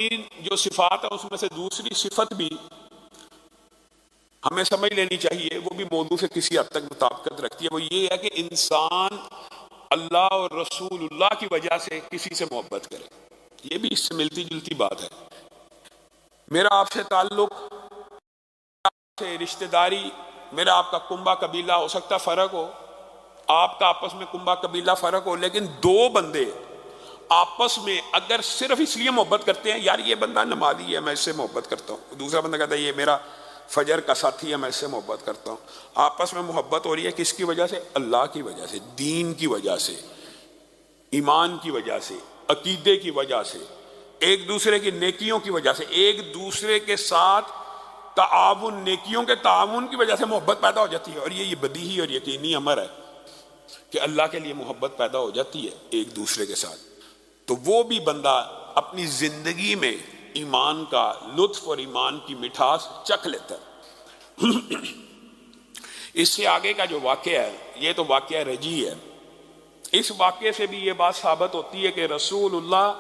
جو صفات ہے اس میں سے دوسری صفت بھی ہمیں سمجھ لینی چاہیے، وہ بھی موضوع سے کسی حد تک مطابقت رکھتی ہے، وہ یہ ہے کہ انسان اللہ اور رسول اللہ کی وجہ سے کسی سے محبت کرے۔ یہ بھی اس سے ملتی جلتی بات ہے۔ میرا آپ سے تعلق، سے رشتہ داری، میرا آپ کا کنبہ قبیلہ ہو سکتا فرق ہو، آپ کا آپس میں کنبہ قبیلہ فرق ہو، لیکن دو بندے آپس میں اگر صرف اس لیے محبت کرتے ہیں، یار یہ بندہ نمازی ہے میں اس سے محبت کرتا ہوں، دوسرا بندہ کہتا ہے یہ میرا فجر کا ساتھی ہے میں اس سے محبت کرتا ہوں، آپس میں محبت ہو رہی ہے کس کی وجہ سے؟ اللہ کی وجہ سے، دین کی وجہ سے، ایمان کی وجہ سے، عقیدے کی وجہ سے، ایک دوسرے کی نیکیوں کی وجہ سے، ایک دوسرے کے ساتھ تعاون، نیکیوں کے تعاون کی وجہ سے محبت پیدا ہو جاتی ہے۔ اور یہ بدیہی اور یقینی امر ہے کہ اللہ کے لیے محبت پیدا ہو جاتی ہے ایک دوسرے کے ساتھ، تو وہ بھی بندہ اپنی زندگی میں ایمان کا لطف اور ایمان کی مٹھاس چکھ لیتا ہے۔ اس سے آگے کا جو واقعہ ہے یہ تو واقعہ رجی ہے۔ اس واقعے سے بھی یہ بات ثابت ہوتی ہے کہ رسول اللہ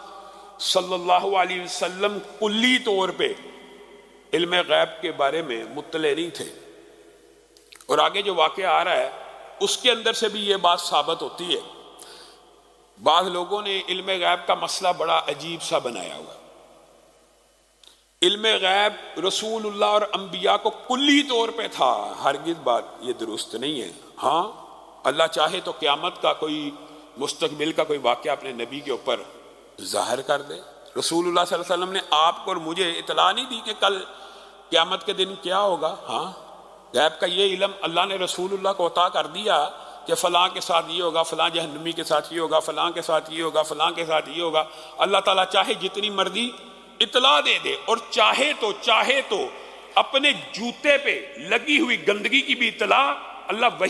صلی اللہ علیہ وسلم کلی طور پہ علم غیب کے بارے میں مطلع نہیں تھے، اور آگے جو واقعہ آ رہا ہے اس کے اندر سے بھی یہ بات ثابت ہوتی ہے۔ بعض لوگوں نے علم غیب کا مسئلہ بڑا عجیب سا بنایا ہوا۔ علم غیب رسول اللہ اور انبیاء کو کلی طور پہ تھا، ہرگز بات یہ درست نہیں ہے۔ ہاں اللہ چاہے تو قیامت کا کوئی مستقبل کا کوئی واقعہ اپنے نبی کے اوپر ظاہر کر دے۔ رسول اللہ صلی اللہ علیہ وسلم نے آپ کو اور مجھے اطلاع نہیں دی کہ کل قیامت کے دن کیا ہوگا۔ ہاں غیب کا یہ علم اللہ نے رسول اللہ کو عطا کر دیا کہ فلاں کے ساتھ یہ ہوگا، فلاں جہنمی کے ساتھ یہ ہوگا، فلاں کے ساتھ یہ ہوگا، فلاں کے ساتھ یہ ہوگا۔ اللہ تعالیٰ چاہے جتنی مرضی اطلاع دے دے، اور چاہے تو اپنے جوتے پہ لگی ہوئی گندگی کی بھی اطلاع اللہ وہی